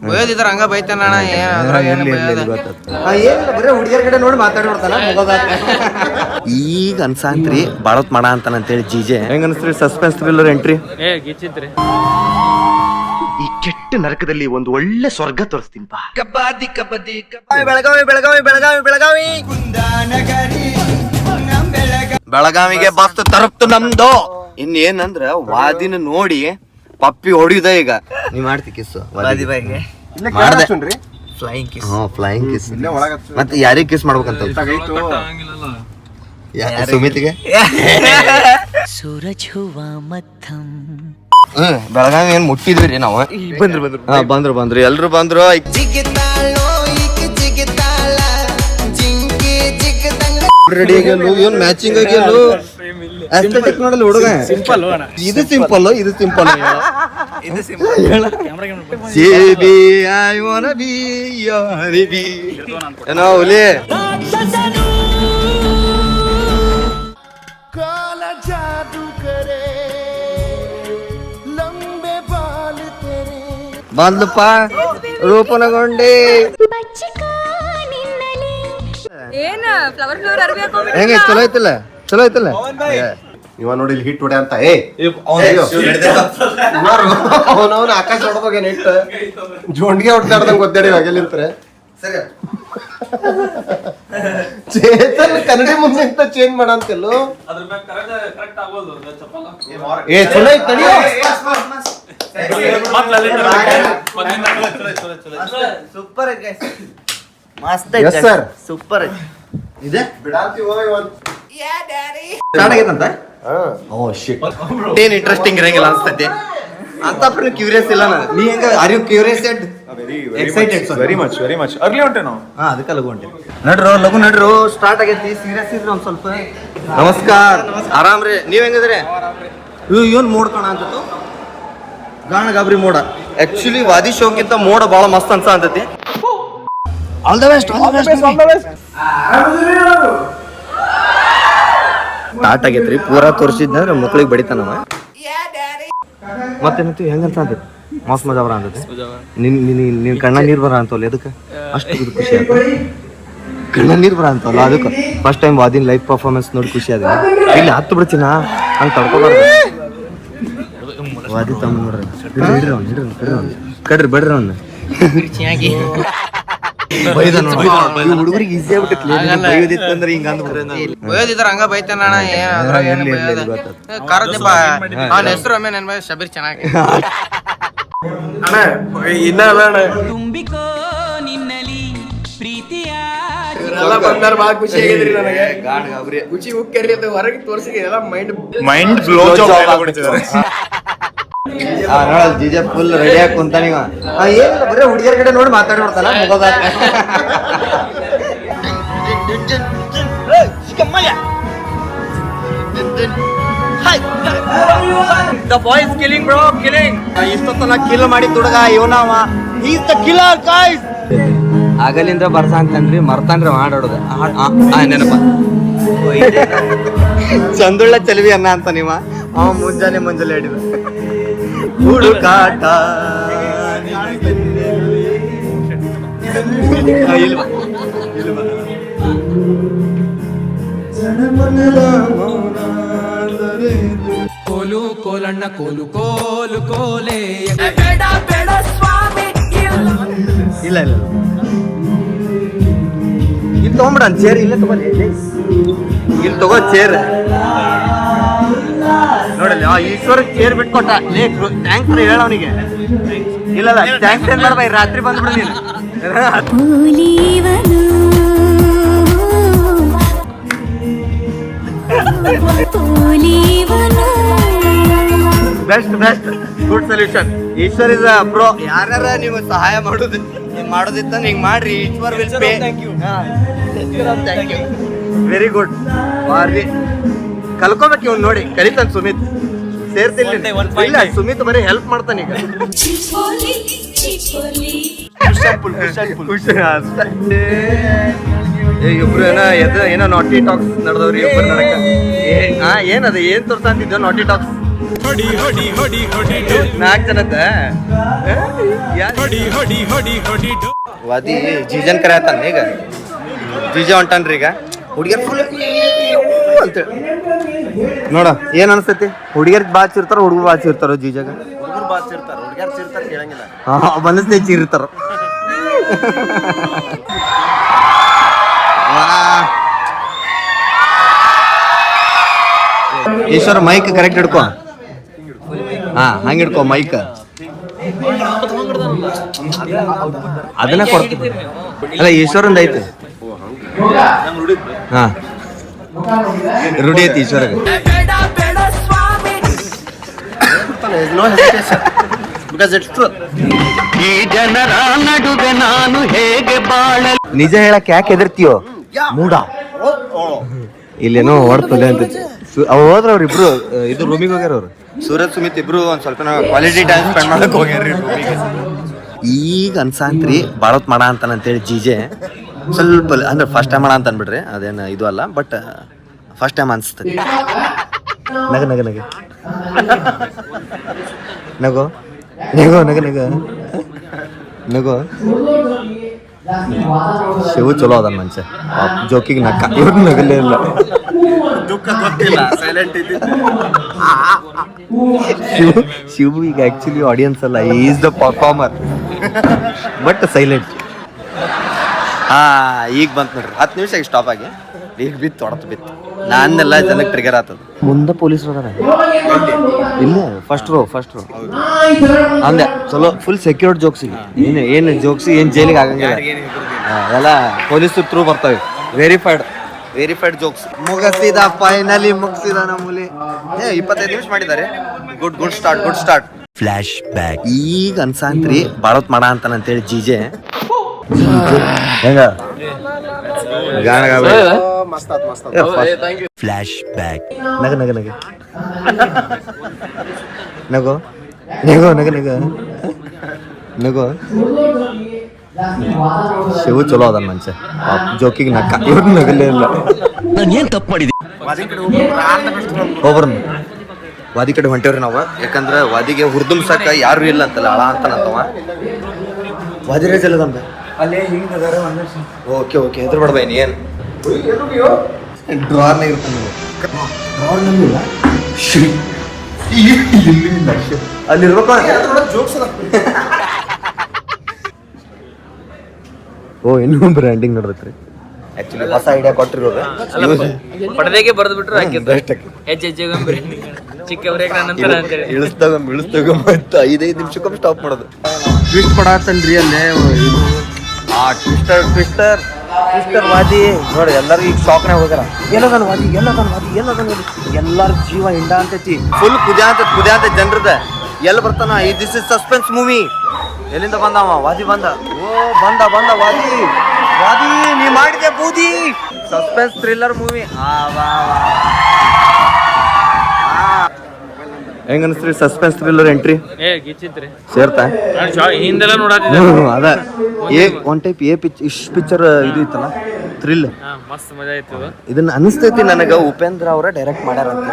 ಬೈದಿದ್ರ ಹಂಗ ಬೈತಾನ ಏನಿಲ್ಲ ಬರೀ ಹುಡುಗಿಯರ ಕಡೆ ನೋಡಿ ಮಾತಾಡ್ಬಿಡ್ತಾನ. ಈಗ ಅನ್ಸಾಂತ್ರಿ ಬಾಳತ್ ಮಾಡ ಅಂತಾನಂತೇಳಿ ಜೀಜೆ ಹೆಂಗ ಅನ್ಸ್ರಿ? ಸಸ್ಪೆನ್ಸ್ ಥ್ರಿಲ್ಲರ್ ಎಂಟ್ರಿ ಈ ಕೆಟ್ಟ ನರಕದಲ್ಲಿ ಒಂದು ಒಳ್ಳೆ ಸ್ವರ್ಗ ತೋರಿಸ್ತೀನಿ ಬಾ. ಬೆಳಗಾವಿ ಬೆಳಗಾವಿ ಬೆಳಗಾವಿ ಬೆಳಗಾವಿ ಬೆಳಗಾವಿಗೆ ಬಸ್ ತರಪ್ತು ನಮ್ದು. ಇನ್ನೇನಂದ್ರ ವಾದಿನ ನೋಡಿ ಪಪ್ಪಿ ಹೊಡಿದ. ಈಗ ನೀವ್ ಮಾಡ್ತಿ kiss flying kiss? Flying kiss. ಮತ್ತೆ ಯಾರಿಗೆ ಕಿಸ್ ಮಾಡ್ಬೇಕಂತ ಸುಮಿತಿಗೆ? ಸೂರಜ್ ಹುವಾ ಮಧ್ಯಂ. ಬೆಳಗಾವಿ ಏನ್ ಮುಟ್ಟಿದ್ವಿ ರೀ ನಾವು. ಬಂದ್ರು ಎಲ್ರು ಬಂದ್ರು. ರೆಡಿ ಆಗ್ಯಲ್ಲ, ಏನ್ ಮ್ಯಾಚಿಂಗ್ ಆಗ್ಯಲ್ಲ. ಅಸ್ಥೆಟಿಕ್ ನೋಡಲ್ಲ ಹುಡುಗ. ಇದು ಸಿಂಪಲ್, ಇದು simple. I wanna be your baby. ಏನೋ ಹುಲಿ. ಕಾಲ ಜಾದೂ ಕರೆ ಲಂಬೆ ಬಾಲ್ ತೆರೆ ಬಂದಪ್ಪ ರೂಪನಗೊಂಡಿ. ಏನ ಫ್ಲವರ್ ಫ್ಲವರ್ ಅರ್ಬಿ ಹಾಕೊಂಡ್ಬಿಟ್ಟ. ಹೆಂಗೆ ಚಲೋ ಐತಿಲ್ಲ? ಚಲೋ ಐತಿಲ್ಲ? ಇವ ನೋಡಿ ಇಲ್ಲಿ ಹಿಟ್ ಹೊಡೆ ಅಂತ. ಅವನವನ ಆಕಾಶ ಹೊಡ್ದಾಗ ನೆಟ್ ಜೋಂಡಿಗೆ ಹೊಡ್ದಾಡ್ದಂಗ ಗೊತ್ತಾಡಿ ಹಾಗೆಲ್ಲಿಂತಾರೆ. ಸರಿ ಚೇತನ್ ಕನ್ನಡಿ ಮುಂದೆ ಚೇಂಜ್ ಮಾಡಂತಿಲ್ಲ. ಏ ಚಲೋ ಐತಿ ತಡಿಯೋ. ಸೂಪರ್ ಮಸ್ತ್ ಐತಿ ಸರ್, ಸೂಪರ್ ಇದೆ ಬಿಡಾಂತೀವೋ ಇವತ್ತು. ಸ್ಟಾರ್ಟ್ ಆಗೈತಂತ. ಓ ಶಿಟ್, ಏನ್ ಇಂಟ್ರೆಸ್ಟಿಂಗ್ ಇರಂಗಿಲ್ಲ ಅನ್ಸ್ತೈತಿ ಅಂತ. ಕ್ಯೂರಿಯಸ್ ಇಲ್ಲ ನಾನು. ನೀ ಹೆಂಗ? Are you curious and excited? Very much early ಹೊಂಟೆ ನಾವು. ಅದಕ್ಕೆ ಲಘು ಹೊಂಟೆ. ಲಘು ನಡ್ರು. ಸ್ಟಾರ್ಟ್ ಆಗೈತಿ. ಸೀರಿಯಸ್ ಇದ್ರಿ ಒಂದ್ ಸ್ವಲ್ಪ. ನಮಸ್ಕಾರ. ಆರಾಮ್ರಿ? ನೀವ್ ಹೆಂಗದ್ರಿ? ಏನ್ ಮೋಡ್ ಕಾಣ ಅಂತತ್ತು? ಗಾಣ ಗಾಬರಿ ಮೋಡ. ಆಕ್ಚುಲಿ ವಾದಿ ಶೋಕ್ಕಿಂತ ಮೋಡ ಬಾಳ ಮಸ್ತ್ ಅನ್ಸ ಅಂತತಿ. All the best. ಸ್ಟಾರ್ಟ್ ಆಗೈತ್ರಿ. ಪೂರಾ ತೋರಿಸಿದ್ನಂದ್ರೆ ಮಕ್ಳಿಗೆ ಬಡಿತಾನವ. ಮತ್ತೇನಂತ ಹೆಂಗಂತ ಅಂತೈತಿ? ಮಸ್ತ್ ಮಜಾ ಬರ ಅಂತೈತಿ. ನಿನ್ ಕಣ್ಣ ನೀರ್ ಬರ ಅಂತವಲ್ಲ, ಅದಕ್ಕೆ ಅಷ್ಟು ಖುಷಿ ಆಯ್ತು. ಕಣ್ಣ ನೀರ್ ಬರ ಅಂತವಲ್ಲ ಅದಕ್ಕೆ ಫಸ್ಟ್ ಟೈಮ್ ವಾದಿನ ಲೈವ್ ಪರ್ಫಾರ್ಮೆನ್ಸ್ ನೋಡಿ ಖುಷಿ ಆದ. ಇಲ್ಲಿ ಹತ್ತು ಬಿಡ್ತೀನ ಹಂಗೆ ತಡ್ಕೋಬಾರ್ದು. ವಾದಿ ತಮ್ಮ ನೋಡ್ರಿ, ಕಡ್ರಿ ಬೇಡ್ರಿ ಅವ್ನ. ಹುಡುಗರಿಗೆ ಈಸಿ ಆಗ್ಬಿಟ್ಟಿತ್ತು ಹಿಂಗ ಬೈದಿದ್ರ ಹಂಗ ಬೈತಾನ. ಕರದಪ್ಪ ಅವನ ಹೆಸರು ಒಮ್ಮೆ ನನ್ ಮೇಲೆ ಶಬೀರ್ ಚೆನ್ನಾಗಿ. ತುಂಬಿಕೋ ನಿನ್ನಲಿ ಪ್ರೀತಿಯ ಬಂದಾರ. ಬಾಳ ಖುಷಿ ಆಗಿದ್ರಿ ನನಗೆ. ಖುಷಿ ಉಕ್ಕರಿ ಅಂತ ಹೊರಗೆ ತೋರಿಸಿ ಎಲ್ಲ ಮೈಂಡ್ ಬ್ಲೋ ಜೀಜೆ ಫುಲ್ ರೆಡಿ ಆಗಿ ಕುಂತ. ನೀವ ಏನಿಲ್ಲ ಬರೀ ಹುಡುಗಿಯರ ಕಡೆ ನೋಡಿ ಮಾತಾಡ್ಬಿಡ್ತಾನ. The boy is killing bro, killing. ಇಷ್ಟೊತ್ತನ ಕಿಲ್ ಮಾಡಿ ತುಡಗ ಇವನವ. He is the killer guys. ಆಗಲಿಂದ ಬರ್ಸ ಅಂತನ್ರಿ ಮರ್ತಾನ್ರಿ ಮಾಡಾಡೋದು. ನೆನಪ ಚಂದುಳ್ಳ ಚಲವಿ ಅನ್ನ ಅಂತ ನೀವ. ಅವ ಮುಂಜಾನೆ ಹಿಡಿದ ಹುಡುಕಾಟ. ಕೋಲು ಕೋಲಣ್ಣ ಕೋಲು ಕೋಲು ಕೋಲೆ. ಇಲ್ಲ ಇಲ್ಲಿ ತಗೊಂಬಿಡ ಚೇರ್. ಇಲ್ಲ ತಗೋರಿ, ಇಲ್ಲಿ ತಗೋ ಚೇರ್. ನೋಡಲ್ಲ ಈಶ್ವರ ಚೇರ್ ಬಿಟ್ಕೊಟ್ಟ. ಥ್ಯಾಂಕ್ಸ್ ರೀ ಹೇಳ ಅವನಿಗೆ. ಇಲ್ಲ ಥ್ಯಾಂಕ್ಸ್ ಏನ್ ಮಾಡ್ಬಾಯಿ, ರಾತ್ರಿ ಬಂದ್ಬಿಡು ನೀನು. Best good solution. Ishwar is bro. ಯಾರ ನೀವು ಸಹಾಯ ಮಾಡೋದಿತ್ತ ಹಿಂಗ್ ಮಾಡ್ರಿ. Ishwar will pay. Thank you very good. ಬಾರ್ರಿ ಕಲ್ಕೋಬೇಕು ಇವ್ನು ನೋಡಿ. ಕಲಿತಾನ ಸುಮಿತ್. ಸೇರ್ತಿಲ್ಲ ಇಲ್ಲ ಸುಮಿತ್ ಬರೀ ಹೆಲ್ಪ್ ಮಾಡ್ತಾನ ಈಗ. ಇಬ್ರು ಏನೋ ನಾಟಿ ಟಾಕ್ಸ್ ನಡೆದವ್ರಿ. ಇಬ್ರು ನಡಕ ಏನದ ಏನ್ ತೋರ್ಸಂತಿದ್ದ ನಾಟಿ ಟಾಕ್ಸ್? ನಾಲ್ಕು ಜನದ ವಾದಿ ಜೀಜನ್ ಕರೆ ಆತಾನ ಈಗ ಜೀಜ ಹೊಂಟಾನ್ರಿ ಈಗ ಹುಡುಗಿಯರ್ ಫುಲ್ ಅಂತೇಳಿ ನೋಡ ಏನ್ ಅನ್ಸ್ತೈತಿ ಹುಡುಗಿಯರ್ ಬಾಚ್ ಇರ್ತಾರ ಹುಡುಗರು ಬಾಚ್ ಇರ್ತಾರ ಜೀಜಾಗ ಹುಡುಗರು ಬಾಚ್ ಇರ್ತಾರ ಹುಡುಗಿಯರ್ ಚಿರ್ತಾರ ಕೇಳಂಗಿಲ್ಲ ಮನಸ್ನೇ ಚೀರ್ತಾರ ಈಶ್ವರ ಮೈಕ್ ಕರೆಕ್ಟ್ ಹಿಡ್ಕೊ ಹಾ ಹಂಗ ಹಿಡ್ಕೊ ಮೈಕ್ ಅದನ್ನ ಕೊಡ್ತೀನಿ ಅಲ್ಲ ಈಶ್ವರಂದ ಐತೆ ಹಾ ರೂಢಿ ಐತಿ ಈಶ್ವರಗೆ ಈ ಜನರ ನಡುವೆ ನಾನು ಹೇಗೆ ಬಾಳ ನಿಜ ಹೇಳಕ್ ಯಾಕೆ ಹೆದರ್ತೀಯೋ ಮೂಡ ಇಲ್ಲೇನೋ ಹೊಡ್ತದೆ ಅಂತ ಅವ್ ಹೋದ್ರ ಅವ್ರಿಬ್ರು ಇದು ರೂಮಿಗೆ ಹೋಗ್ಯಾರ ಅವ್ರು ಸೂರಜ್ ಸುಮಿತ್ ಇಬ್ರು ಒಂದ್ ಸ್ವಲ್ಪ ಕ್ವಾಲಿಟಿ ಟೈಮ್ ಸ್ಪೆಂಡ್ ಮಾಡಕ್ ಹೋಗ್ಯಾರ್ರಿ ಈಗ ಅನ್ಸಾಂತ್ರಿ ಬಾಳತ್ ಮಾಡ ಅಂತಾನಂತೇಳಿ ಜೀಜೆ ಸ್ವಲ್ಪ ಅಂದ್ರೆ ಫಸ್ಟ್ ಟೈಮ್ ಮಾಡ ಅಂತ ಅನ್ಬಿಡ್ರಿ ಅದೇನು ಇದು ಅಲ್ಲ ಬಟ್ ಫಸ್ಟ್ ಟೈಮ್ ಅನ್ಸ್ತದೆ ನಗ ನಗ ನಗ ನಗೋ ನಗೋ ನಗ ನಗ ನಗೋ ಶಿವು ಚಲೋ ಅದ ಮನುಷ್ಯ ಜೋಕಿಗೆ ನಕ್ಕ ಇವ್ರು ನಗಲೇ ಇಲ್ಲ ದುಃಖ ಗೊತ್ತಿಲ್ಲ ಸೈಲೆಂಟ್ ಶಿವು ಈಗ ಆಕ್ಚುಲಿ ಆಡಿಯನ್ಸ್ ಅಲ್ಲ is the performer but silent ಈಗ ಬಂತು ನೋಡ್ರಿ 10 ನಿಮಿಷ ಸ್ಟಾಪ್ ಆಗಿ ಈಗ ಬಿತ್ತು ಹೊಡತು ಬಿತ್ತು ನಾನೆಲ್ಲ ಜನಕ್ಕೆ ಟ್ರಿಗರ್ ಆಗ್ತದ ಮುಂದೆ ಪೊಲೀಸರು ಅದಾರ ಇಲ್ಲ ಫಸ್ಟ್ ರೋ ಅಂದೆ ಚಲೋ ಫುಲ್ ಸೆಕ್ಯೂರ್ಡ್ ಜೋಕ್ಸಿಗೆ ಏನು ಜೋಕ್ಸಿ ಏನು ಜೈಲಿಗೆ ಆಗಂಗಿಲ್ಲ ಎಲ್ಲ ಪೊಲೀಸರು ಥ್ರೂ ಬರ್ತವೆ ವೆರಿಫೈಡ್ ಜೋಕ್ಸ್ ಮುಗಿಸಿದ ಫೈನಲಿ ಮುಗಿಸಿದ ನಮ್ಮಲ್ಲಿ 25 ನಿಮಿಷ ಮಾಡಿದ್ದಾರೆ ಗುಡ್ ಸ್ಟಾರ್ಟ್ ಫ್ಲಾಶ್ ಬ್ಯಾಕ್ ಈಗ ಅನ್ಸಾಂತ್ರಿ ಬಾಳತ್ ಮಾಡ ಅಂತಾನಂತೇಳಿ ಜೀಜೆ ಹೆಂಗ ಫ್ಲಾಶ್ ಬ್ಯಾಕ್ ನಗ ನಗ ನಗ ನಗೋ ನಗೋ ನಗ ನಗ ನಗೋ ಶಿವು ಚಲೋ ಅದ ಮನುಷ್ಯ ಜೋಕಿಗೆ ನಕ್ಕ ಇವ್ರು ನಗಲೇ ಇಲ್ಲ ನಾನು ಏನ್ ತಪ್ಪು ಮಾಡಿದೆ ಒಬ್ರನ್ನ ವಾದಿ ಕಡೆ ಹೊಂಟೇವ್ರಿ ನಾವು ಯಾಕಂದ್ರೆ ವಾದಿಗೆ ಹುರ್ದುಂಬ್ಸಕ ಯಾರು ಇಲ್ಲ ಅಂತಲ್ಲ ಅಳ ಅಂತಾನಂತವ ವಾದಿ ರೇಜ್ ಎಲ್ಲ ನಮ್ದು ಅಲ್ಲೇ ಓಕೆ ಹೆದ್ರ ಬೇಡ ಬೈನಿ ಏನು ಡ್ರಾರ್ನಾಗ ಇರ್ತಾನೆ ಡ್ರಾರ್ನಲ್ಲಿಲ್ಲ ಅಲ್ಲಿರ್ಬೇಕು ಓ ಇನ್ನೂ ಬ್ರ್ಯಾಂಡಿಂಗ್ ನೋಡ್ರಿ ಆಕ್ಚುಲಿ ಹೊಸ ಐಡಿಯಾ ಕೊಟ್ಟಿರೋದು ಪಡೆದೇಗೆ ಬರೆದು ಬಿಟ್ರು ಹೆಚ್ಚೆಚ್ಚು ಇಳಿಸ್ದಾಗ ಮತ್ತೆ 5 ನಿಮಿಷಕ್ಕೊಮ್ಮೆ ಸ್ಟಾಪ್ ಮಾಡೋದು ಟ್ವಿಸ್ಟ್ ಪಡಾತನ್ರಿ ಅಲ್ಲೇ ಟ್ವಿಸ್ಟರ್ ವಾದಿ ನೋಡಿ ಎಲ್ಲರೂ ಈಗ ಶಾಕ್ನಾಗ ಹೋಗ್ಯಾರ ಎಲ್ಲದನ್ ವಾದಿ ಎಲ್ಲರ ಜೀವ ಹಿಂಡ ಅಂತೈತಿ ಫುಲ್ ಕುದ್ಯಾಂತ ಜನರದ ಎಲ್ಲಿ ಬರ್ತಾನ ದಿಸ್ ಇಸ್ ಸಸ್ಪೆನ್ಸ್ ಮೂವಿ ಎಲ್ಲಿಂದ ಬಂದವ ವಾದಿ ಬಂದ ವಾದಿ ನೀ ಮಾಡಿದೆ ಬೂದಿ ಸಸ್ಪೆನ್ಸ್ ಥ್ರಿಲ್ಲರ್ ಮೂವಿ ಹೆಂಗ ಅನಿಸ್ತ್ರಿ ಸಸ್ಪೆನ್ಸ್ ಥ್ರಿಲ್ಲರ್ ಎಂಟ್ರಿ ಸೇರ್ತಾ ಹಿಂದೆಲ್ಲ ಅದ ಒನ್ ಟೈಪ್ ಪಿಕ್ಚರ್ ಇದು ಇತ್ತಲ್ಲ ಥ್ರಿಲ್ ಮಸ್ತ್ ಮಜಾ ಇತ್ತು ಇದನ್ನ ಅನಿಸ್ತೈತಿ ನನಗ ಉಪೇಂದ್ರ ಅವರ ಡೈರೆಕ್ಟ್ ಮಾಡ್ಯಾರ ಅಂತ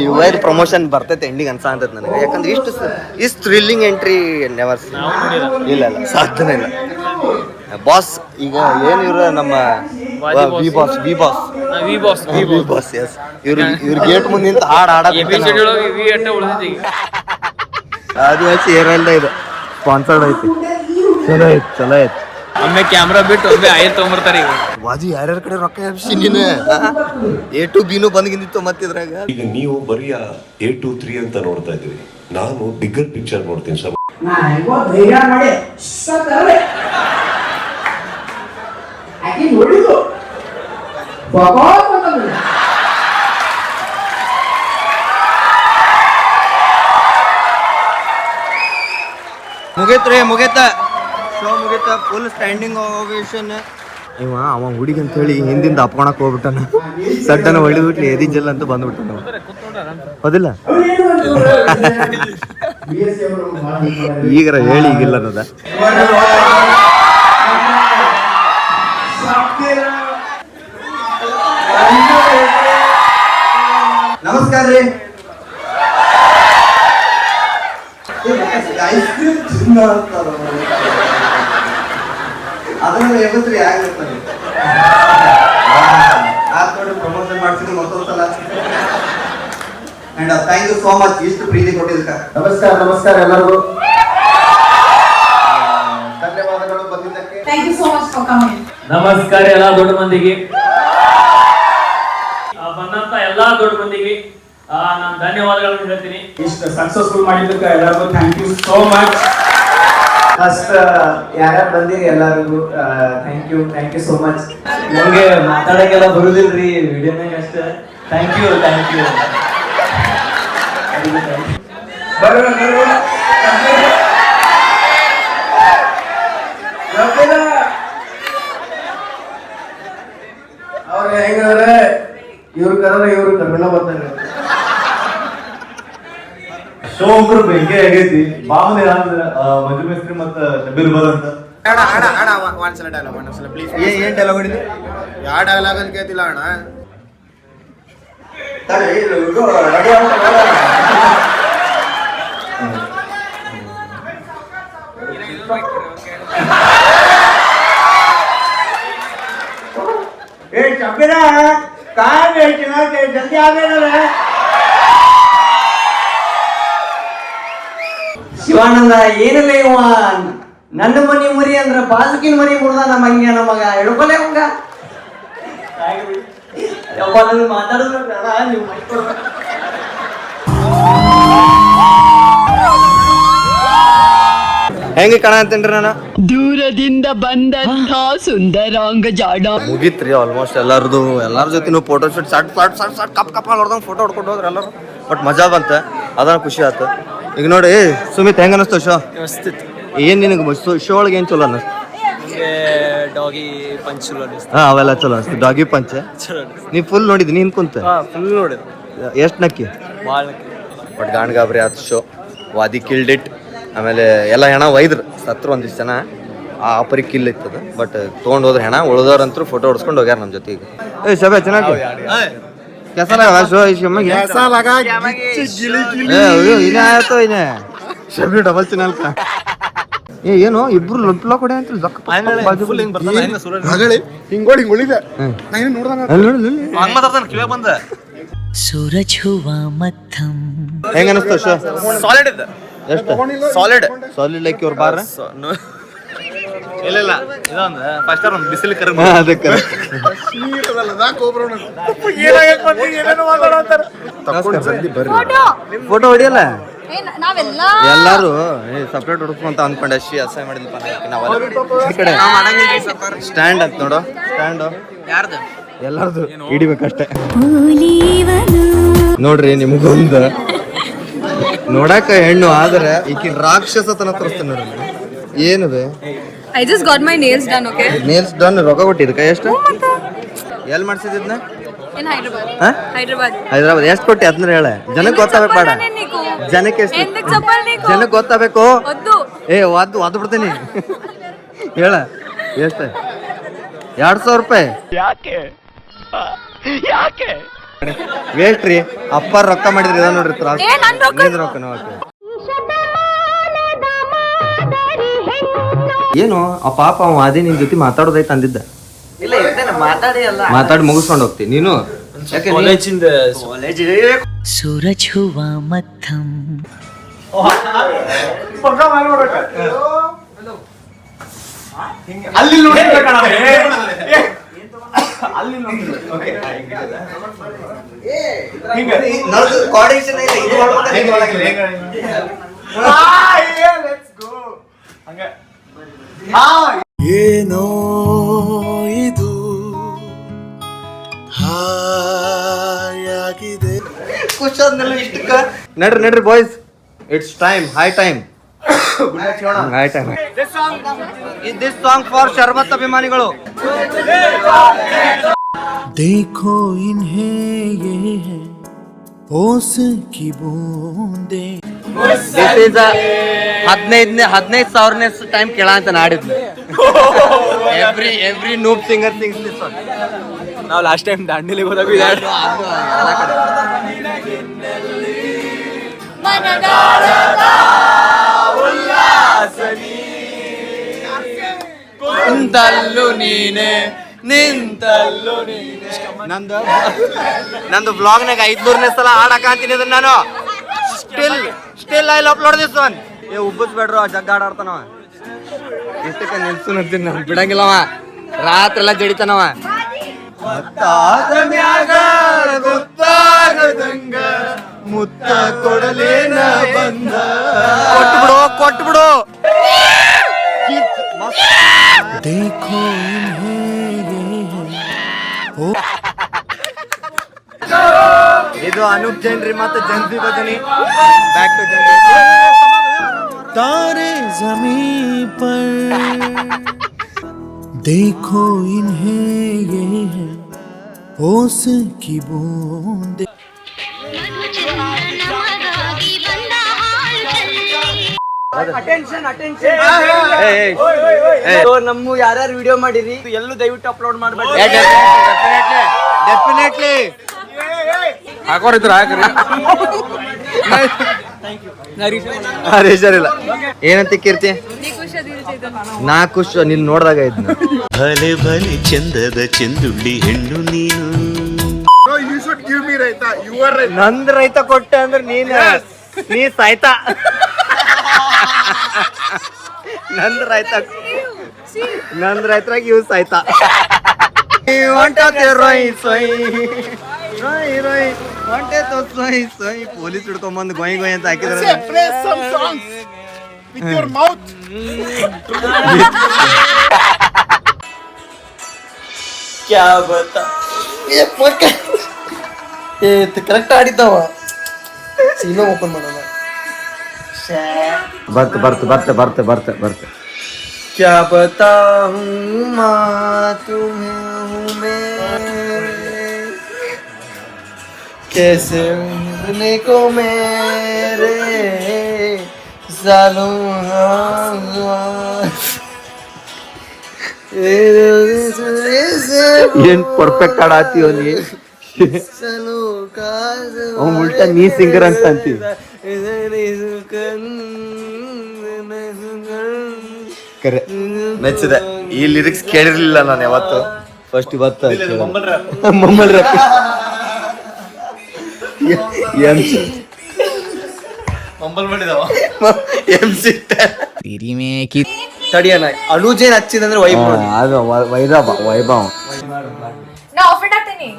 ಯುವ ಪ್ರಮೋಷನ್ ಬರ್ತೈತೆ ಎಂಡಿಂಗ್ ಅನ್ಸಾಂತೈತಿ ನನಗೆ ಯಾಕಂದ್ರೆ ಇಷ್ಟು ಥ್ರಿಲ್ಲಿಂಗ್ ಎಂಟ್ರಿ ನೆವರ್ ಇಲ್ಲ ಸಾಧ್ಯನೇ ಇಲ್ಲ ಬಾಸ್ ಈಗ ಏನು ಇವ್ರ ನಮ್ಮ ವಿ ಬಾಸ್ ಎಸ್ ಇವ್ರ ಗೇಟ್ ಮುಂದೆ ನಿಂತು ಆದಿವಾಸಿ ಏರಲ್ಲ ಇದು ಸ್ಪಾನ್ಸರ್ಡ್ ಐತಿ ಚಲೋ ಐತಿ ಒಮ್ಮೆ ಕ್ಯಾಮ್ರಾ ಬಿಟ್ಟು ಒಮ್ಮೆ ಆಯ್ತು ತೊಗೊಂಬರ್ತಾರೆ ಈಗ ವಾದಿ ಯಾರ್ಯಾರ ಕಡೆ ರೊಕ್ಕ ಎಬ್ಸಿ ನೀನು A to B ಬಂದ್ಗಿಂದಿತ್ತು ಮತ್ತಿದ್ರಾಗ ಈಗ ನೀವು ಬರೀ A to 3 ಅಂತ ನೋಡ್ತಾ ಇದ್ದೀವಿ ನಾನು ಬಿಗ್ಗರ್ ಪಿಕ್ಚರ್ ನೋಡ್ತೀನಿ ಸರ್ ಮುಗೇತ ಶೋ ಮುಗೀತ ಫುಲ್ ಸ್ಟ್ಯಾಂಡಿಂಗ್ ಓವೇಷನ್ ಅವ ಹುಡುಗಿ ಅಂತ ಹೇಳಿ ಹಿಂದಿಂದ ಅಪ್ಕೊಳಕ್ ಹೋಗ್ಬಿಟ್ಟಾನ ಸಡ್ಡನ ಹೊಳಿದ್ಬಿಟ್ಲಿ ಎದಿಜಲ್ ಅಂತ ಬಂದ್ಬಿಟ್ಟ ಹೌದಿಲ್ಲ ಈಗರ ಹೇಳಿ ಈಗಿಲ್ಲ ಅನ್ನೋದ ನಮಸ್ಕಾರ ರೀ. ಐಸ್ ಕ್ರೀಮ್ ಚಿನ್ನ ಅಂತಾರ ಅದನ್ನ ಯಾವತ್ರಿ ಆಗಿರ್ತಾರೆ ಆತ್ ನೋಡಿ ಪ್ರಮೋಷನ್ ಮಾಡ್ಸಿದ್ರು ಮತ್ತೊಂದ್ಸಲ. And thank you so much ಇಷ್ಟು ಪ್ರೀತಿ ಕೊಟ್ಟಿದ್ದಕ್ಕ. ನಮಸ್ಕಾರ ಎಲ್ಲರಿಗೂ ಧನ್ಯವಾದಗಳು ಬಂದಿದ್ದಕ್ಕೆ. Thank you so much for coming. ನಮಸ್ಕಾರ ಎಲ್ಲಾ ದೊಡ್ಡ ಮಂದಿಗೆ, ಬಂದಂತ ಎಲ್ಲಾ ದೊಡ್ಡ ಮಂದಿಗೆ ನಾನು ಧನ್ಯವಾದಗಳನ್ನು ಹೇಳ್ತೀನಿ. ಇಷ್ಟು ಸಕ್ಸಸ್ಫುಲ್ ಮಾಡಿದ್ದಕ್ಕೆ ಎಲ್ಲರಿಗೂ thank you so much. First ಯಾರ್ಯಾರು ಬಂದಿರಿ ಎಲ್ಲರಿಗೂ ಥ್ಯಾಂಕ್ ಯು ಸೋ ಮಚ್. ನಮಗೆ ಮಾತಾಡಕ್ಕೆಲ್ಲ ಬರುದಿಲ್ರಿ ವಿಡಿಯೋನಾಗ ಅಷ್ಟೇ. ಥ್ಯಾಂಕ್ ಯು ಅವ್ರ ಹೆಂಗಂದ್ರೆ ಇವ್ರು ಕರೆದ್ರೆ ಇವ್ರು ಕರ್ಕೊಂಡ ಬರ್ತಾರೆ. ಶೋ ಒಬ್ರು ಬೆಂಕಿ ಆಗೈತಿ. ಬಾಮನ್ ಏನಂದ್ರೆ ಮಂಜು ಮೇಸ್ತ್ರಿ ಮತ್ತ ಶಬೀರ್ ಬದಂತ ಒಂದ್ಸಲ ಪ್ಲೀಸ್. ಏನ್ ಡೈಲಾಗ್ ಹೊಡಿದ್ರಿ? ಯಾವ ಡೈಲಾಗ್ ಅಂತ ಕೇಳ್ತಿಲ್ಲ ಅಣ್ಣ. ಜಲ್ದಿ ಆಗ ಶಿವಾನಂದ ಏನಿಲ್ಲ ಇವ ನನ್ನ ಮನಿ ಮರಿ ಅಂದ್ರ ಬಾಜುಕಿನ ಮರಿ ಮುಡ್ದ ನಮ್ಮ ಹಂಗೆ ನಮಗ ಹಿಡ್ಕೊಲೆ ಅವಂಗ ಯಪ್ಪ ನನಗೆ ಮಾತಾಡಿದ್ರು ನೀವು ಹೆಂಗೆ ಕಾಣತ್ತೇನ್ರಿ ನಾನು? ದೂರದಿಂದ ಬಂದಂಥ ಸುಂದರಾಂಗ ಜಾಡ. ಮುಗಿತ್ರಿ ಆಲ್ಮೋಸ್ಟ್ ಎಲ್ಲಾರ್ದು ಎಲ್ಲಾರ ಜೊತೆ ಫೋಟೋ ಶೂಟ್ ಸಟ್ ಕಪ್ ನೋಡ್ದಂಗೆ ಫೋಟೋ ಹೊಡ್ಕೊಂಡು ಹೋದ್ರೆ ಎಲ್ಲರೂ. ಬಟ್ ಮಜಾ ಬಂತ, ಅದನ್ನ ಖುಷಿ ಆಯ್ತು. ಈಗ ನೋಡಿ ಸುಮಿತ್ ಹೆಂಗ ಅನಿಸ್ತು ಶೋ? ಏನ್ ನಿನಗೆ ಶೋ ಒಳಗೆ ಏನ್ ಚಲೋ ಅನ್ನಿಸ್ತು? ಡಾಗಿ ಪಂಚ್ ಚಲೋ ಅನಿಸ್ತು. ಹಾ ಅವೆಲ್ಲ ಚಲೋ ಅನಿಸ್ತು. ಡಾಗಿ ಪಂಚ್ ನೀ ಫುಲ್ ನೋಡಿದ್ನಿ ನೀನ್ ಕುಂತ? ಫುಲ್ ನೋಡಿದ್ರು. ಎಷ್ಟು ನಕ್ಕಿ? ಭಾಳ ಬಟ್ ಗಾಣ್ ಗಾಬರಿ ಆಯ್ತು ಶೋ. ವಾದಿ ಕಿಲ್ಡ್ ಇಟ್. ಆಮೇಲೆ ಎಲ್ಲ ಹೆಣ ಒಯ್ದ್ರು, ಸತ್ರು ಒಂದಿಷ್ಟು ಜನ. ಆ ಪರಿ ಕಿಲ್ ಇತ್ತದ. ಬಟ್ ತೊಗೊಂಡು ಹೋದ್ರೆ ಹೆಣ, ಉಳಿದವ್ರಂತೂ ಫೋಟೋ ಹೊಡ್ಸ್ಕೊಂಡು ಹೋಗ್ಯಾರ ನಮ್ಮ ಜೊತೆಗೆ. ಏ ಸಭೆ ಚೆನ್ನಾಗಿ कैसा लगा शो? कैसा लगा? इन्हें आया तो इन्हें शबी डबल चैनल का ये ಏನು ಇಬ್ರು ಲೊಟ್ಲ ಕೊಡೆ ಅಂತ ಜಕ್ಕ ಬಾಜು ಫುಲ್ ಹಿಂಗ್ ಬರ್ತಾನೆ ಹಗಳೆ ಹಿಂಗೋಡಿ ಹಿಂಗುಳಿದೆ ನಾನು ನೋಡ್ದಂಗ ಹಂಗ ಮಾತಾಡ್ತಾನೆ ಕಿವೆ ಬಂದ ಸೂರಜ್ ಹುವಾ ಮತ್ತಂ. ಹೆಂಗ ಅನಿಸ್ತು ಶೋ? ಸಾಲಿಡ್ ಇದೆ. ಎಷ್ಟು ಸಾಲಿಡ್ ಲೈಕ್ ಇವ್ರ ಬಾರ ಇಲ್ಲ ಇದೊಂದು ಫಸ್ಟ್ ಒಂದು ಬಿಸಿಲು ಕರ ಅದಕ್ಕೆ ಫೋಟೋ ಹೊಡಿಯಲ್ಲ ಎಲ್ಲಾರು ಸಪ್ರೇಟ್ ಹುಡುಕ್ಕೊಂತ ಅನ್ಕೊಂಡೆ. ಅಸಹ್ಯ ಮಾಡಿದ್ಪ ಈ ಕಡೆ ಸ್ಟ್ಯಾಂಡ್ ಅಂತ ನೋಡು. ಸ್ಟ್ಯಾಂಡ್ ಯಾರ್ದು? ಎಲ್ಲಾರ್ದು ಹಿಡಿಬೇಕಷ್ಟೇ. ನೋಡ್ರಿ ನಿಮ್ಗೊಂದು ನೋಡಾಕ ಹೆಣ್ಣು ಆದ್ರೆ ಈಕಿ ರಾಕ್ಷಸತನ ತೋರಿಸ್ತೇನೆ ನೋಡ್ರಿ. ಏನದು? I just got my nails done, okay? Nails done. ರೊಕ್ಕ ಕೊಟ್ಟಿದ್ದಕ್ಕ? ಎಷ್ಟು? ಎಲ್ಲಿ ಮಾಡ್ಸಿದ್ನ? In Hyderabad. ಹಾ? Hyderabad. ಹೈದ್ರಾಬಾದ್. ಎಷ್ಟು ಕೊಟ್ಟಿ ಅದನ್ನ ಹೇಳ. ಜನಕ್ಕೆ ಗೊತ್ತಾಗಬೇಕು ಬೇಡ. ಜನಕ್ಕೆ ಎಷ್ಟು? ಜನಕ್ಕೆ ಗೊತ್ತಾಗಬೇಕು. ಏ ಒದ್ದು ಬಿಡ್ತೀನಿ ಹೇಳ. ಎಷ್ಟು? 200 ರೂಪಾಯಿ. ಯಾಕೆ ವೇಸ್ಟ್ ರೀ. ಅಪ್ಪ ರೊಕ್ಕ ಮಾಡಿದ್ರಿ ಇದ ನೋಡ್ರಿ ತ್ರಾಸ. ರೊಕ್ಕನ ಏನು ಆ ಪಾಪ ಅವ ಅದೇ ನಿನ್ ಜೊತೆ ಮಾತಾಡೋದೈತೆ ಅಂದಿದ್ದ. ಮಾತಾಡಿ ಮುಗಿಸ್ಕೊಂಡು ಹೋಗ್ತೀನಿ ನೀನು. ಸೂರಜ್ ಹುವಾ ಮತ್ತಂ. ಅಲ್ಲಿ ಏನೋ ಇದು ಹಾಯಾಗಿದೆ. ನಡ್ರಿ boys, it's time. High time. High time. This song for Sharbat ಅಭಿಮಾನಿಗಳು. देखो इन्हें ये है ओस की बूंदे. ದಿಸ್ ಇಸ್ 15,000ನೇ ಟೈಮ್ ಕೇಳ ಅಂತ ನಾಡಿದ್ಲು. Every noob singer sings this song. ನಾವು ಲಾಸ್ಟ್ ಟೈಮ್ ದಾಂಡೇಲಿಗೆ ಹೋದಾಗ ನಿಂತಲ್ಲು ನೀನೆ ನಿಂತಲ್ಲು ನೀನೆ. ನಂದು ಬ್ಲಾಗ್ನಾಗ 500ನೇ ಸಲ ಹಾಡಕಂತೀನಿ ಇದನ್ನ ನಾನು. Still I upload this one. ಉಬ್ಬಿಸ್ಬೇಡ್ರು, ಜಗ್ಗ ಆಡ್ತಾನವ. ಎಷ್ಟಕ್ಕೆ ನಿಲ್ಸು ಅಂತೀನಿ ನಾನು, ಬಿಡಂಗಿಲ್ಲವ. ರಾತ್ರಿ ಎಲ್ಲ ಜಡಿತಾನವ. ಮುತ್ತ ಕೊಡಲೇನ ಬಂದ. ಕೊಟ್ಬಿಡು. देखो इन्हें ये है ಇದು ಅನೂಪ್ ಜೈನ್ ರೀ ಮತ್ತೆ ಜನ್ಸಿ ಭಜನಿ. ಬ್ಯಾಕ್ ಟು तारे जमीन पर देखो इन्हें ये है ओस की बूंदे ನಮ್ಮ ಯಾರ್ಯಾರು ವಿಡಿಯೋ ಮಾಡಿರಿ ಎಲ್ಲೂ ದಯವಿಟ್ಟು ಅಪ್ಲೋಡ್ ಮಾಡ್ಬೇಡಿ. ಡೆಫಿನೆಟ್ಲಿ ಹರೀಶರಿಲ್ಲ ಏನಂತ ಕೀರ್ತಿ ನಾ ಖುಷ್ ನೀನ್ ನೋಡ್ದಾಗ ಇದ್ನ. ಭಲೆ ಭಲೆ ಚಂದದ ಚೆಂದುಳ್ಳಿ ಹೆಣ್ಣು ನೀನು ನಂದ್ ರೈತ ಕೊಟ್ಟೆ ಅಂದ್ರೆ ನೀ ಸಾಯ್ತ. ನಂದ್ ರೈತರಾಗಿ ಇವ್ ಸಾಯ್ತ. ಪೊಲೀಸ್ ಹಿಡ್ಕೊಂಬಂದು ಗೊಯ್ ಗೊಯ್ ಅಂತ ಹಾಕಿದ್ರೆ ಕರೆಕ್ಟ್ ಆಡಿದ್ದಾವ. ಸೀನಾ ಓಪನ್ ಮಾಡೋಣ. ಬರ್ತೆ क्या बताऊं माँ तुम्हें हूँ मैं कैसे उड़ने को मेरे सालों ಏನ್ ಪರ್ಫೆಕ್ಟ್ ಆಡಾತೀವ ನೀ. ಅವ್ನು ಉಲ್ಟಾ ನೀ ಸಿಂಗರ್ ಅಂತ ಅಂತೀವಿ. ಕರೆ ಮೆಚ್ಚಿದೆ. ಈ ಲಿರಿಕ್ಸ್ ಕೇಳಿರ್ಲಿಲ್ಲ ನಾನು ಯಾವತ್ತು. ಫಸ್ಟ್ ಇವತ್ತು ಮಮ್ಮಲ್ ರ್ಯಾಪ್ ತಡಿಯನ ಅನುಜೇನ್ ಹಚ್ಚಿದಂದ್ರೆ ವೈಭವ್ ನಾ ಆಫರ್ ಆಗ್ತೀನಿ.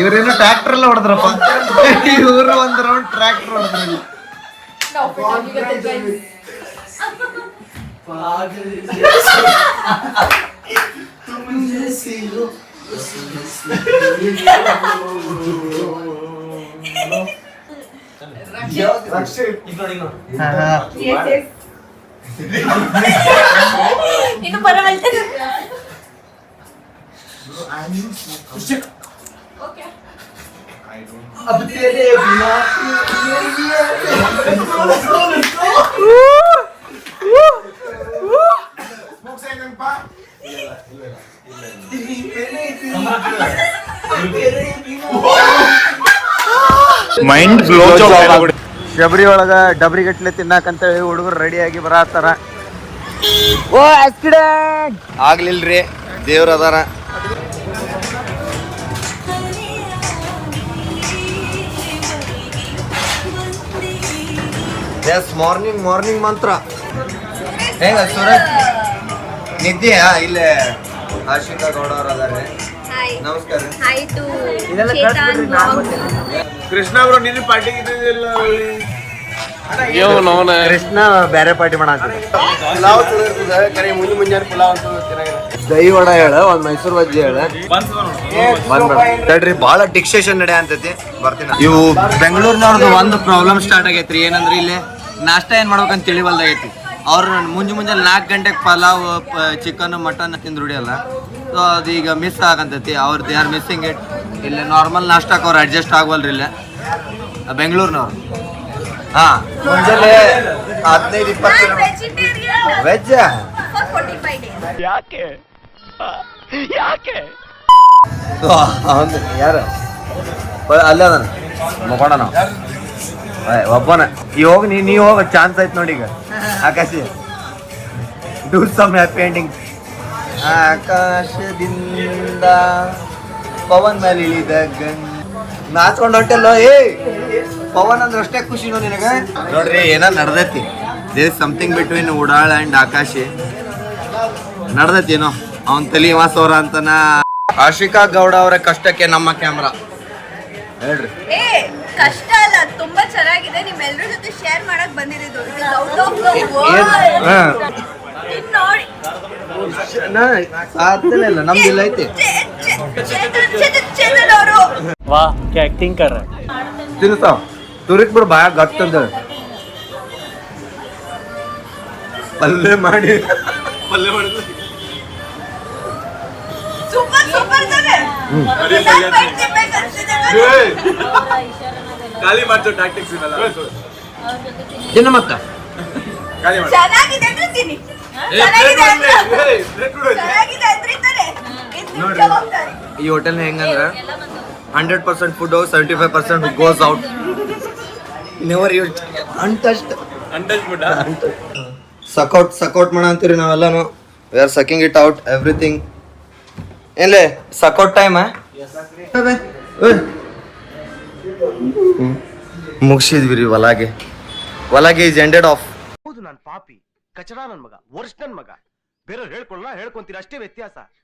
ಇವರೇನು ಟ್ರ್ಯಾಕ್ಟರ್ ಎಲ್ಲ ಹೊಡೆದ್ರಪ್ಪ. ಇವರು ಒಂದ್ ರೌಂಡ್ ಟ್ರ್ಯಾಕ್ಟರ್ ಹೊಡೆದ್ರಲ್ಲಿ. ಇನ್ನು ಬರವಲ್ತೆ. ಓಕೆ अब तेरे बिना ಮೈಂಡ್ ಬ್ಲೋ. ಶಬರಿ ಒಳಗ ಡಬ್ರಿ ಗಟ್ಲೆ ತಿನ್ನಾಕಂತ ಹೇಳಿ ಹುಡುಗರು ರೆಡಿ ಆಗಿ ಬರತ್ತಾರ. ಓ ಆಕ್ಸಿಡೆಂಟ್ ಆಗ್ಲಿಲ್ರಿ, ದೇವ್ರ ಅದಾರ. ಎಸ್ ಮಾರ್ನಿಂಗ್ ಮಂತ್ರ ಹೆಂಗ ಸೂರಜ್ ನಿದ್ಯಾ? ಇಲ್ಲೇ ಆಶಿಕಾ ಗೌಡ ಅವ್ರ ಅದಾರೆ. ನಮಸ್ಕಾರ. ಕೃಷ್ಣ ಬ್ರೋ ನಿನ್ನ ಪಾರ್ಟಿಗೆ ಕೃಷ್ಣ ಬೇರೆ ಪಾರ್ಟಿ ಮಾಡಾಕ್ತಾರೆ. ದಹಿ ವಡ ಹೇಳ, ಒಂದ್ ಮೈಸೂರು ಬಜ್ಜಿ ಹೇಳ. ತಡ್ರಿ, ಬಾಳ ಡಿಕ್ಸೇಷನ್ ನಡೆ ಅಂತೈತಿ, ಬರ್ತೀನಿ. ಇವು ಬೆಂಗಳೂರಿನವ್ರದ್ದು ಒಂದು ಪ್ರಾಬ್ಲಮ್ ಸ್ಟಾರ್ಟ್ ಆಗೈತ್ರಿ. ಏನಂದ್ರೆ ಇಲ್ಲಿ ನಾಷ್ಟ ಏನ್ ಮಾಡ್ಬೇಕಂತ ತಿಳಿವಲ್ದಾಗೈತಿ. ಅವ್ರು ಮುಂಜಾನೆ 4 ಗಂಟೆಗೆ ಪಲಾವ್ ಚಿಕನ್ ಮಟನ್ ತಿಂದು ರುಡಿಯಲ್ಲ. ಸೊ ಅದು ಈಗ ಮಿಸ್ ಆಗಂತೈತಿ. ಅವ್ರು ದೇ ಆರ್ ಮಿಸ್ಸಿಂಗ್ ಇಟ್. ಇಲ್ಲಿ ನಾರ್ಮಲ್ ನಾಷ್ಟಕ್ಕೆ ಅವ್ರು ಅಡ್ಜಸ್ಟ್ ಆಗವಲ್ರಿ. ಇಲ್ಲ ಬೆಂಗಳೂರಿನವ್ರು ಹಾ ಮುಂಜಾನೆ 15-20 ವೆಜಿಟೇರಿಯನ್ ವೆಜ್ 45 ಡೇಸ್. ಅವನು ಯಾರು ಅಲ್ಲೇ ಅದಾನ ಮುಖೋಣ ನಾವು ಒಬ್ಬನ ಈ ಹೋಗಿ ನೀ ಹೋಗ ಚಾನ್ಸ್ ಆಯ್ತು ನೋಡಿ ಈಗ ಆಕಾಶಿ ಡೂ ಸಮ್ ಹ್ಯಾಪಿ ಎಂಡಿಂಗ್. ಆಕಾಶದಿಂದ ಪವನ್ ಮೇಲೆ ಇಳಿದ ನಾಚ್ಕೊಂಡು ಹೊಂಟೆಲ್ಲೋ ಪವನ್ ಅಂದ್ರೆ ಅಷ್ಟೇ ಖುಷಿನೋ ನಿನಗೆ ನೋಡ್ರಿ ಏನೋ ನಡ್ದೈತಿ there is something between Udal and Akashi ನಡ್ದೈತೇನೋ ಅವನ್ ತಲಿ ವಾಸೋರ ಅಂತನ. ಆಶಿಕಾ ಗೌಡ ಅವರ ಕಷ್ಟಕ್ಕೆ ನಮ್ಮ ಕ್ಯಾಮ್ರಾ ಹೇಳ್ರಿ. ಏ ಕಷ್ಟ ಅಲ್ಲ, ತುಂಬಾ ಚೆನ್ನಾಗಿದೆ. ನಿಮ್ಮೆಲ್ಲರ ಜೊತೆ ಶೇರ್ ಮಾಡಕ್ ಬಂದಿರೋದು. It is out of the world. ಇದ್ ನೋಡಿ. ಸಾಧ್ಯನೇ ಇಲ್ಲ ನಮ್ದಿಲ್ಲ ಐತಿ. ಚೇತನ್ ಅವರು वाह क्या एक्टिंग कर रहा है. ತಿನ್ನಿಸ್ತಾವ ತುರಿಕ್ ಬಿಡು ಬಾಯ ಗತ್ತಂದ ಪಲ್ಲೆ ಮಾಡಿ ಸೂಪರ್ ಸೂಪರ್ ಇದ್ದಾರೆ. ತಿನ್ನ ಮತ್ತ ಚೆನ್ನಾಗಿದೆ ಅಂದ್ರೆ ತಿನ್ನಿ. ಚೆನ್ನಾಗಿದೆ ಅಂದ್ರೆ ಇದ್ದಾರೆ. ಇದು ನಿಮ್ ಜವಾಬ್ದಾರಿ. ಈ ಹೋಟೆಲ್ ಹೆಂಗಂದ್ರ 100% food 75% goes out. Never use untouched ಸಕೌಟ್ ಮಾಡ ಅಂತೀರಿ ನಾವೆಲ್ಲಾನು. We are sucking it out everything. ಏನ್ಲೇ ಸಕೌಟ್ ಟೈಮ್ ಮುಗಿಸಿದ್ವಿ ರೀ ಒಳಗೆ ಈಸ್ ಎಂಡೆಡ್ ಆಫ್. ಹೌದು, ನಾನು ಪಾಪಿ, ಕಚಡ ನನ್ ಮಗ, ವರ್ಷ ನನ್ ಮಗ. ಬೇರೆಯವ್ರು ಹೇಳ್ಕೊಳ್ಳ ಹೇಳ್ಕೊಂತೀರ ಅಷ್ಟೇ ವ್ಯತ್ಯಾಸ.